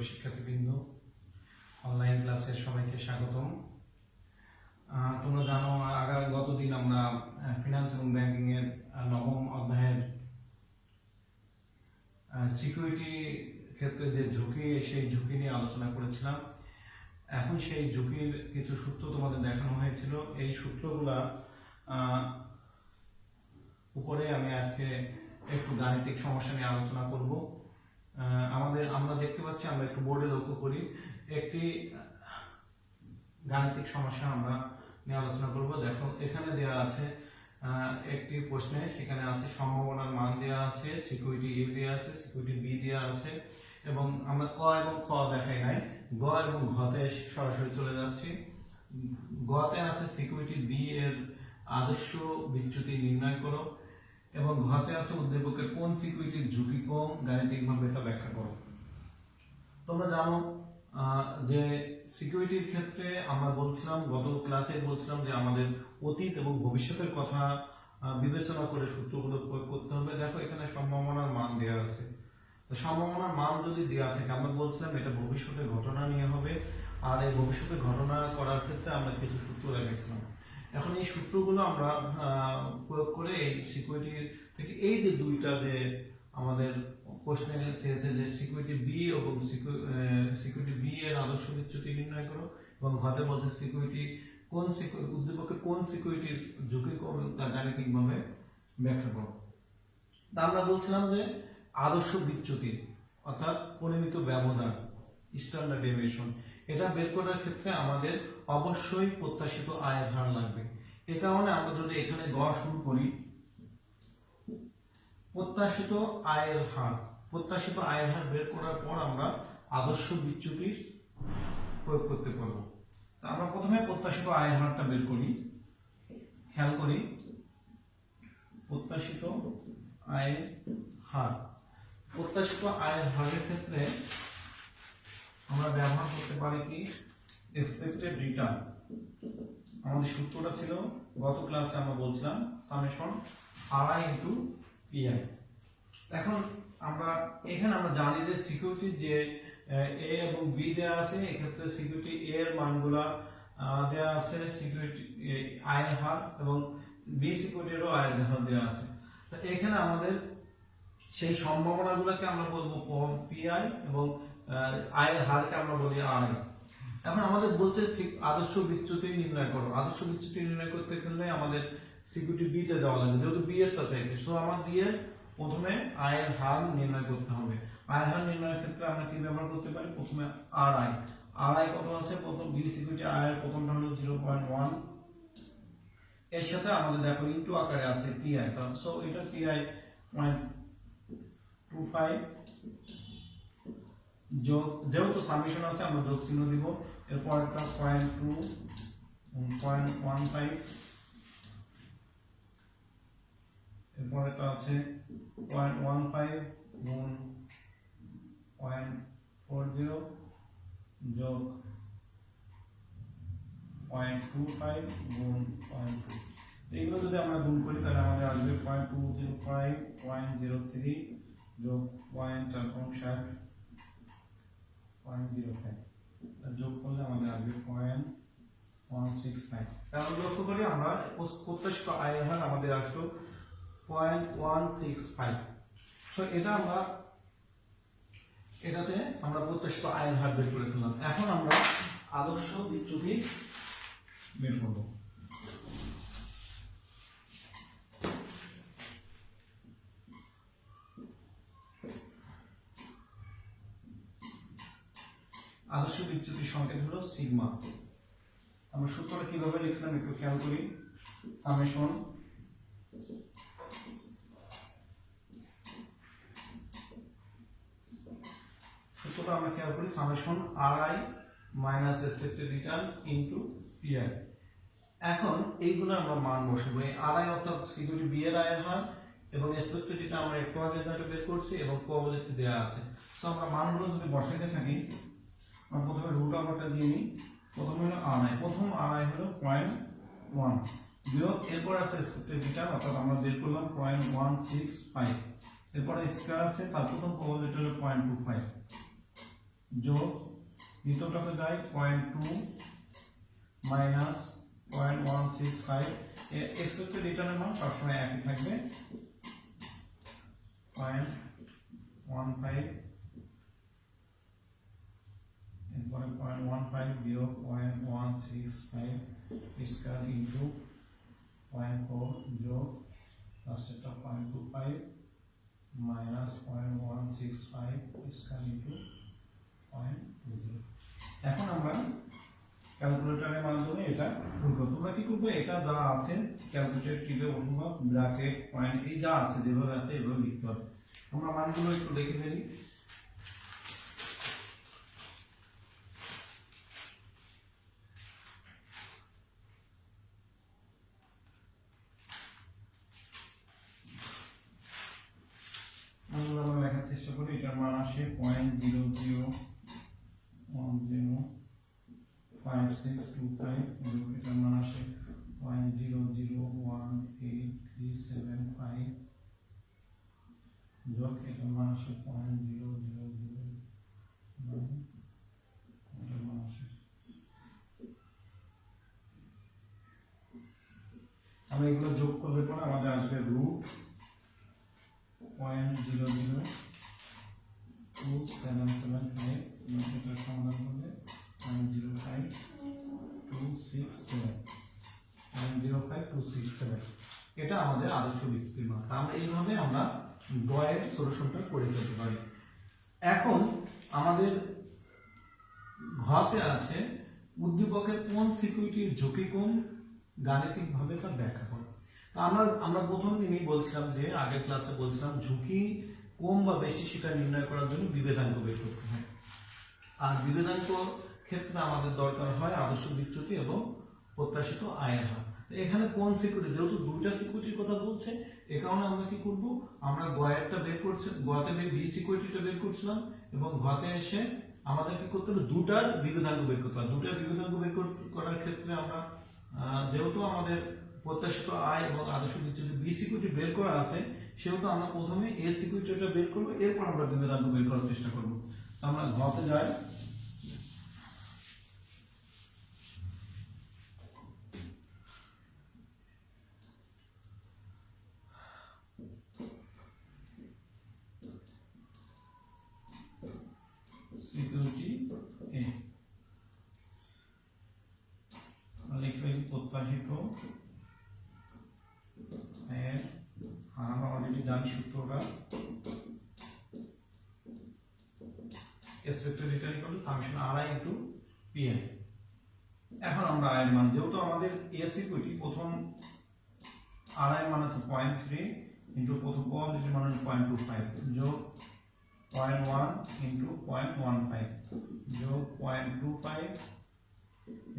শিক্ষার্থীবৃন্দ, অনলাইন ক্লাসে সবাইকে স্বাগতম। তোমরা জানো গতদিন আমরা ফিনান্স এবং ব্যাংকিং এর নবম অধ্যায়ের সিকিউরিটি ক্ষেত্রে যে ঝুঁকি, সেই ঝুঁকি নিয়ে আলোচনা করেছিলাম। এখন সেই ঝুঁকির কিছু সূত্র তোমাদের দেখানো হয়েছিল। এই সূত্রগুলা উপরে আমি আজকে একটু গাণিতিক সমস্যা নিয়ে আলোচনা করব। আমরা দেখতে পাচ্ছি, আমরা একটু বোর্ডে লক্ষ্য করি, একটি গাণিতিক সমস্যা আমরা নিয়ে আলোচনা করব। দেখো, এখানে দেওয়া আছে একটি প্রশ্নে, সেখানে আছে সম্ভাবনার মান দেওয়া আছে, সিকিউরিটি এ দেওয়া আছে, সিকিউরিটি বি দেওয়া আছে, এবং আমরা ক এবং খ দেখাই নাই, গ এবং ঘতে সরাসরি চলে যাচ্ছি। গতে আছে সিকিউরিটি বি এর আদর্শ বিচ্যুতি নির্ণয় করো, এবং ঘতে আছে উদ্দীপকের কোন সিকিউরিটির ঝুঁকি কম, গাণিতিকভাবে তা ব্যাখ্যা করো। তোমরা জানো যে সিকিউরিটির ক্ষেত্রে আমরা বলছিলাম, গত ক্লাসে বলছিলাম যে আমাদের অতীত এবং ভবিষ্যতের কথা বিবেচনা করে সূত্রগুলো প্রয়োগ করতে হবে। দেখো, এখানে সম্ভাবনার মান দেওয়া আছে। সম্ভাবনার মান যদি দেওয়া থাকে, আমরা বলছিলাম এটা ভবিষ্যতের ঘটনা নিয়ে হবে, আর এই ভবিষ্যতের ঘটনা করার ক্ষেত্রে আমরা কিছু সূত্র রেখেছিলাম। এখন এই সূত্রগুলো আমরা প্রয়োগ করে এই সিকিউরিটির থেকে এই যে দুইটা যে আমাদের প্রশ্নে চেয়েছে যে সিকিউরিটি বি এবং সিকিউরিটি বি এর আদর্শ বিচ্যুতি নির্ণয় করো, এবং ঘতে বলছে সিকিউরিটি কোন উদ্দীপকের কোন সিকিউরিটির ঝুঁকি কম, তা গাণিতিকভাবে ব্যাখ্যা করো। তা আমরা বলছিলাম যে আদর্শ বিচ্যুতি অর্থাৎ পরিমিত ব্যবধান, স্ট্যান্ডার্ড ডেভিয়েশন, এটা বের করার ক্ষেত্রে আমাদের অবশ্যই প্রত্যাশিত আয়ের হার লাগবে। এ কারণে আমরা যদি এখানে গ শুরু করি, প্রত্যাশিত আয়ের হার বের করার পর আমরা আদর্শ বিচ্যুতির প্রয়োগ করতে পারবো। তা আমরা প্রথমে প্রত্যাশিত আয়ের হারটা বের করি। খেয়াল করি, প্রত্যাশিত আয়ের হারের ক্ষেত্রে আমরা ব্যবহার করতে পারি কি, এক্সপেক্টেড রিটার্ন। আমাদের সূত্রটা ছিল গত ক্লাসে আমরা বলছিলাম সামেশন RI ইনটু PI। এখন এখানে আমরা জানি যে সিকিউরিটি যে এ এবং বি দেওয়া আছে, এক্ষেত্রে সিকিউরিটি এ এর মানগুলা দেওয়া আছে, সিকিউরিটি আয়ের হার, এবং বি সিকিউরিটিরও আয়ের হার দেওয়া আছে। তো এখানে আমাদের সেই সম্ভাবনাগুলোকে আমরা বলবো PI, এবং আয়ের হারকে আমরা বলি RI। এখন আমাদের বলছে আদর্শ বিচ্যুতি নির্ণয় করো। আদর্শ বিচ্যুতি নির্ণয় করতে গেলে আমাদের সিকিউরিটি বি তে যাওয়া লাগবে, যেহেতু বি এরটা চাইছে। সো আমার দিয়ে প্রথমে আয়ের হার নির্ণয় করতে হবে। আয়ের হার নির্ণয়ের ক্ষেত্রে আমরা কি ব্যবহার করতে পারি, প্রথমে RI কত আছে, প্রথম বি সিকিউরিটি আয়ের প্রথমটা হলো 0.1, এর সাথে আমাদের দেখো ইনটু আকারে আছে PI, সো এটা PI 0.25 যোগ, যেহেতু সামেশন আছে আমরা যোগ চিহ্ন দিব, এরপর একটা 0.15, এরপর এটা আছে 0.15 গুণ 0.40 যোগ 0.25 গুণ 0.2। এইগুলো যদি আমরা গুণ করি তাহলে আমাদের আসবে 0.205, 0.03 যোগ 0.450, 0.05 যোগ করলে আমাদের আসবে 0.165। তাহলে লক্ষ্য করি আমরা প্রত্যাশিত আয়ের হার আমাদের আসলো 0.165। সো এটাতে আমরা প্রত্যাশিত আয়ের হার বের করে ফেললাম। এখন আমরা আদর্শ বিচ্যুতি বের করব। আদর্শ বিচ্যুতির সংকেত হলো সিগমা। আমরা সূত্রটা কিভাবে লিখছিলাম একটু খেয়াল করি, সামেশন সূত্রটা আমরা খেয়াল করি, summation RI minus expected return into PI। এখন এইগুলো আমরা মান বসাবো। এই RI অর্থাৎ সিকিউরিটি বি এর আয়ের হার, এবং এক্সপেক্টেড রিটার্ন আমরা একটু আগে যেটা বের করছি, এবং প্রবাবিলিটি দেওয়া আছে। সো আমরা মানগুলো যদি বসাইতে থাকি, আমরা প্রথমে রুট ওভারটা দিয়ে নিই। প্রথমে হলো RI, প্রথম RI হলো 0.1 বিয়োগ, এরপর আছে এক্সপেক্টেড রিটার্ন অর্থাৎ আমরা বের করলাম 0.165, এরপর স্কয়ার আছে, তার প্রথম প্রবাবিলিটি হলো 0.25, যোগ দ্বিতীয়টাতে যায় 0.2 মাইনাস 0.165 এক্সপেক্টেড রিটার্নের মান সবসময় একই থাকবে 0.15 এরপরে 0.15 বিয়োগ 0.165 স্কয়ার ইনটু 0.4 যোগ লাস্টেরটা 0.25 মাইনাস 0.165 স্কয়ার ইনটু 0.20। এখন আমরা ক্যালকুলেটরের মাধ্যমে এটা গুণ করব। তোমরা কি করবে, এটা যা আছে ক্যালকুলেটর টিপে অথবা ব্র্যাকেট পয়েন্ট এই যা আছে যেভাবে আছে এভাবে লিখতে হবে। আমরা মানগুলো একটু লিখে ফেলি। আমরা লেখার চেষ্টা করি। এটার মান আসে 0.00105625 এবং এটার মান আসে 0.001835 যোগ এটার মান আসে 0.0009 এটার মান আসে। আমরা এগুলো যোগ করলে পরে আমাদের আসবে রুট 0.0027775 এবং এটার সমাধান করলে 0.05267 এটা আমাদের আদর্শ বিচ্যুতির মান। আমরা এইভাবে আমরা গয়ের সলিউশনটা করে ফেলতে পারি। এখন আমাদের ঘতে আছে উদ্দীপকের কোন সিকিউরিটির ঝুঁকি কোন গাণিতিকভাবে তা ব্যাখ্যা করো। আমরা প্রথম দিনই বলছিলাম যে আগের ক্লাসে বলছিলাম ঝুঁকি কম বা বেশি সেটা নির্ণয় করার জন্য বিভেদাঙ্ক বের করতে হয়। আর বিভেদাঙ্ক ক্ষেত্রে আমাদের দরকার হয় আদর্শ বিচ্যুতি এবং প্রত্যাশিত আয়ের হার। এখানে কোন সিকিউরিটি, যেহেতু দুইটা সিকিউরিটির কথা বলছে, এ কারণে আমরা কি করব, আমরা গয়েরটা বের করছি, গতে বি সিকিউরিটিটা বের করছিলাম এবং ঘতে এসে আমাদের কি করতে হবে, দুটার বিভেদাঙ্ক বের করতে হবে। দুটার বিভেদাঙ্ক বের করার ক্ষেত্রে আমরা যেহেতু আমাদের প্রত্যাশিত আয় এবং আদর্শ বিচ্যুতি বি সিকিউরিটি বের করা আছে, সেহেতু আমরা প্রথমে এ সিকিউরিটিটা বের করব, এরপর আমরা বিভেদাঙ্ক বের করার চেষ্টা করব। আমরা ঘতে যাই। সিকিউরিটি এ লিখবে প্রত্যাশিত এর আমরা অলরেডি জানি সূত্রটা, expected return equal to summation RI into PM. এখন আমরা আয়ের মান, যেহেতু আমাদের এ সিকিউরিটি প্রথম আরআই মান আছে 0.3 ইনটু প্রথম প্রবাবিলিটির মান হচ্ছে 0.25 যোগ 0.1 ইনটু 0.15 যোগ 0.25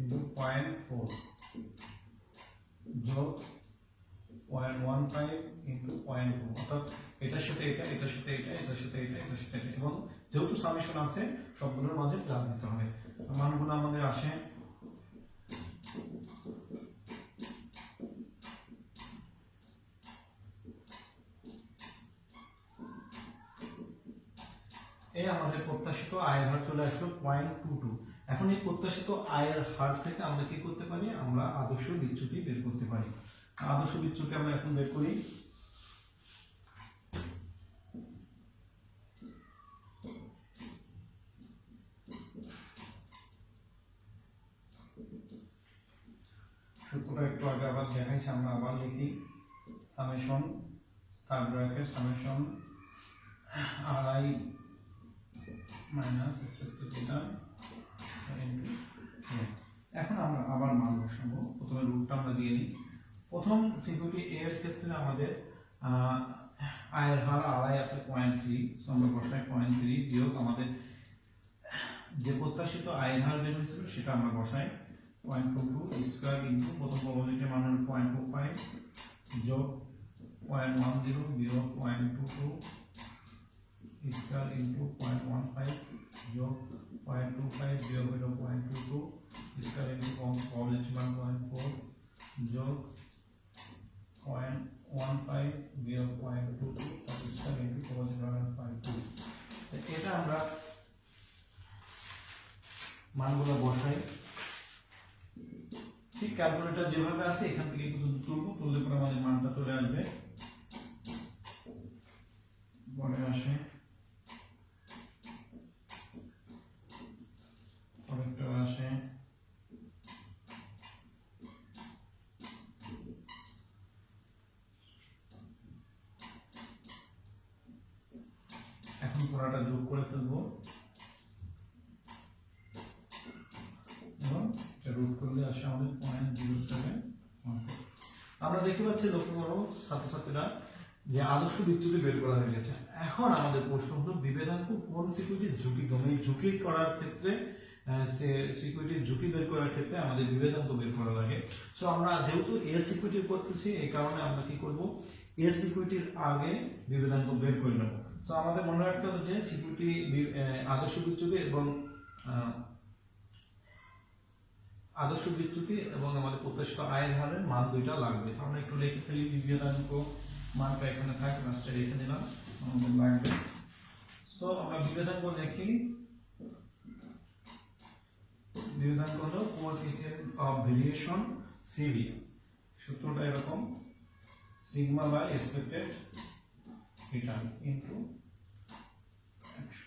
ইনটু 0.4 যোগ 0.15 ইনটু 0.4, অর্থাৎ এটার সাথে এটা, এটার সাথে এটা, এটার সাথে এটা, এটার সাথে এটা, এবং যেহেতু সামেশন আছে সবগুলোর মাঝে প্লাস দিতে হবে। মানগুলো আমাদের আসে এই আমাদের প্রত্যাশিত আয়ের হার চলে আসলো 0.22। এখন এই প্রত্যাশিত আয়ের হার থেকে আমরা কি করতে পারি, আমরা আদর্শ বিচ্যুতি বের করতে পারি। আদর্শ বিচ্যুতি আমরা এখন বের করি। সূত্রটা একটু আগে আবার দেখাইছি, আমরা আবার লিখি। Summation third bracket summation RI minus expected return into. এখন আমরা আবার মান বসাবো। প্রথমে রুটটা আমরা দিয়ে নিই। প্রথম সিকিউরিটি এ এর ক্ষেত্রে আমাদের আয়ের হার আড়াই আছে 0.3, আমরা বসাই 0.3 বিয়োগ আমাদের যে প্রত্যাশিত আয়ের হার বের হয়েছিল সেটা আমরা বসাই 0.22 স্কয়ার ইনটু প্রথম প্রবাবিলিটির মান হলো 0.25 যোগ 0.10 বিয়োগ 0.22 স্কয়ার ইনটু 0.15 যোগ 0.25 বিয়োগ হলো 0.22 স্কয়ার ইনটু প্রবাবিলিটির মান 0.4 যোগ 0.15 বিয়োগ 0.22 স্কয়ার ইনটু প্রবাবিলিটির মান 0.2। এটা আমরা মানগুলো বসাই, ঠিক ক্যালকুলেটর যেভাবে আছে এখান থেকে পর্যন্ত তুলবো, তুললে পরে আমাদের মানটা চলে আসবে। পরে আসে পরেরটা আসে, এখন পুরাটা যোগ করে ফেলবো এবং এটা রুট করলে আসে আমাদের 0.07। আমরা দেখতে পাচ্ছি, লক্ষ্য করো ছাত্রছাত্রীরা, যে আদর্শ বিচ্যুতি বের করা হয়ে গেছে। এখন আমাদের প্রশ্ন হলো বিভেদাঙ্ক কোন সিকিউরিটির ঝুঁকি কম। এই ঝুঁকি করার ক্ষেত্রে সিকিউরিটির ঝুঁকি বের করার ক্ষেত্রে আমাদের বিভেদাঙ্ক বের করা লাগে। সো আমরা যেহেতু এ সিকিউরিটি করতেছি, এই কারণে আমরা কি করব, এ সিকিউরিটির আগে বিভেদাঙ্ক বের করে নেব। সো আমাদের মনে রাখতে হবে যে সিকিউরিটি আদর্শ বিচ্যুতি এবং আমাদের প্রত্যাশিত আয়ের হারের মান দুইটা লাগবে। আমরা একটু লিখে ফেলি, বিভেদাঙ্ক মানটা এখানে থাক, লাস্টে রেখে দিলাম, আমাদের লাগবে। সো আমরা বিভেদাঙ্ক লিখি, বিভেদাঙ্ক হলো কোএফিসিয়েন্ট অফ ভেরিয়েশন সিভি। সূত্রটা এরকম, sigma by expected return into 100।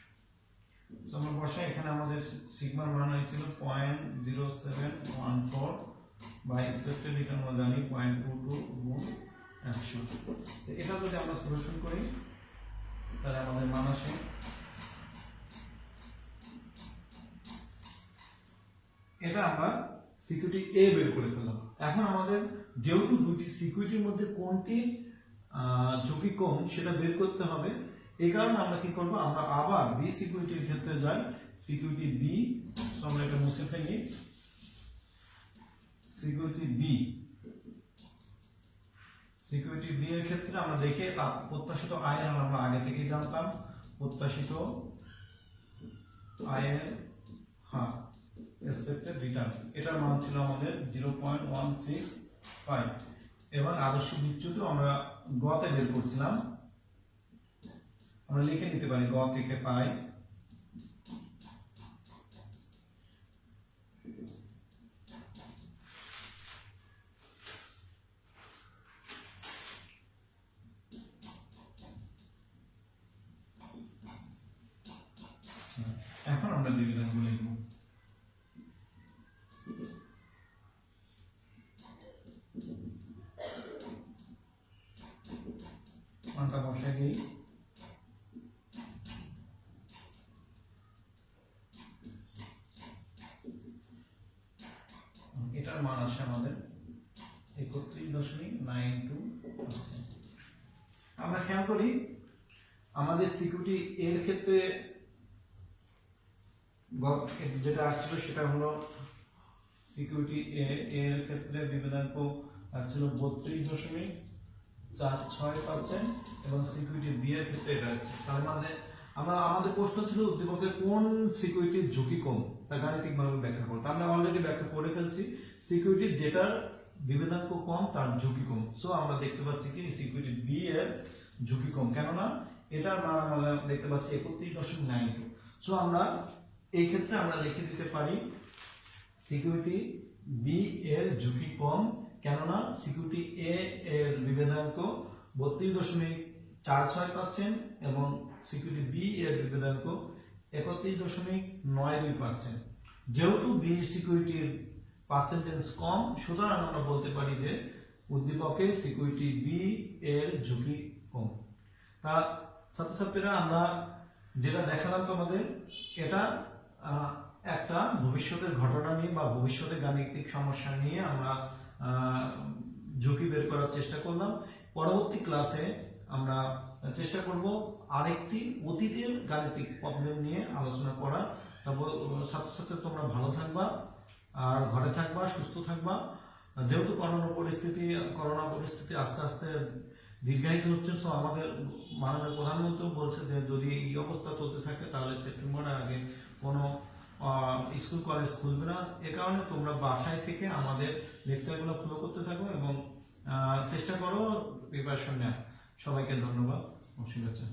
So আমরা বসাই, এখানে আমাদের সিগমার মান হয়েছিল 0.0714 বাই এক্সপেক্টেড রিটার্ন আমরা জানি 0.22 গুণ 100। তো এটা যদি আমরা সলিউশন করি তাহলে আমাদের মান আসে, এটা আমরা সিকিউরিটি এ বের করে ফেললাম। এখন আমাদের যেহেতু দুটি সিকিউরিটির মধ্যে কোনটি ঝুঁকি কম সেটা বের করতে হবে, এই কারণে আমরা কি করব, আমরা আবার বি সিকিউরিটির ক্ষেত্রে যাই। সিকিউরিটি বি, আমরা এটা মুছে ফেলি। সিকিউরিটি বি এর ক্ষেত্রে আমরা দেখে প্রত্যাশিত আয় আমরা আগে থেকেই জানতাম, প্রত্যাশিত আয়ের হার এক্সপেক্টেড রিটার্ন, এটার মান ছিল আমাদের 0.165 এবং আদর্শ বিচ্যুতি আমরা গ তে বের করছিলাম, আমরা লিখে নিতে পারি, গ থেকে পাই এখন আমরা বিভেদাঙ্ক লিখব। মানটা বসাই দিই, এটার মান আসে আমাদের 31.92%। আমরা খেয়াল করি আমাদের সিকিউরিটি এর ক্ষেত্রে যেটা আসছিল সেটা হলো সিকিউরিটি এর ক্ষেত্রে বিভেদাঙ্ক আসছিল 32.46% এবং সিকিউরিটি বি এর ক্ষেত্রে এটা আছে। তার মানে আমাদের প্রশ্ন ছিল উদ্দীপকের কোন সিকিউরিটির ঝুঁকি কম, তা গাণিতিকভাবে ব্যাখ্যা করতে। আমরা অলরেডি ব্যাখ্যা করে ফেলছি, সিকিউরিটির যেটার বিভেদাঙ্ক কম তার ঝুঁকি কম। সো আমরা দেখতে পাচ্ছি কি সিকিউরিটি বি এর ঝুঁকি কম, কেননা এটার মান আমরা দেখতে পাচ্ছি 31.92। সো আমরা এই ক্ষেত্রে আমরা লিখে দিতে পারি সিকিউরিটি বি এর ঝুঁকি কম, কেননা সিকিউরিটি এ এর বিভেদাঙ্ক 32.46% এবং সিকিউরিটি বি এর বিভেদাঙ্ক 31.92%। যেহেতু বি সিকিউরিটির পার্সেন্টেজ কম, সুতরাং আমরা বলতে পারি যে উদ্দীপকে সিকিউরিটি বি এর ঝুঁকি কম। তা ছাত্রছাত্রীরা, আমরা যেটা দেখালাম তোমাদের, এটা একটা ভবিষ্যতের ঘটনা নিয়ে বা ভবিষ্যতের গাণিতিক সমস্যা নিয়ে আমরা ঝুঁকি বের করার চেষ্টা করলাম। পরবর্তী ক্লাসে আমরা চেষ্টা করব আরেকটি অতীতের গাণিতিক প্রবলেম নিয়ে আলোচনা করা। তারপর ছাত্রছাত্রী তোমরা ভালো থাকবা আর ঘরে থাকবা, সুস্থ থাকবা। যেহেতু করোনা পরিস্থিতি আস্তে আস্তে দীর্ঘায়িত হচ্ছে, সো আমাদের মাননীয় প্রধানমন্ত্রী বলছে যে যদি এই অবস্থা চলতে থাকে তাহলে সেপ্টেম্বরের আগে কোনো স্কুল কলেজ খুলবে না। এ কারণে তোমরা বাসায় থেকে আমাদের লেকচারগুলো ফলো করতে থাকো এবং চেষ্টা করো প্রিপারেশন নেওয়ার। সবাইকে ধন্যবাদ ও শুভেচ্ছা।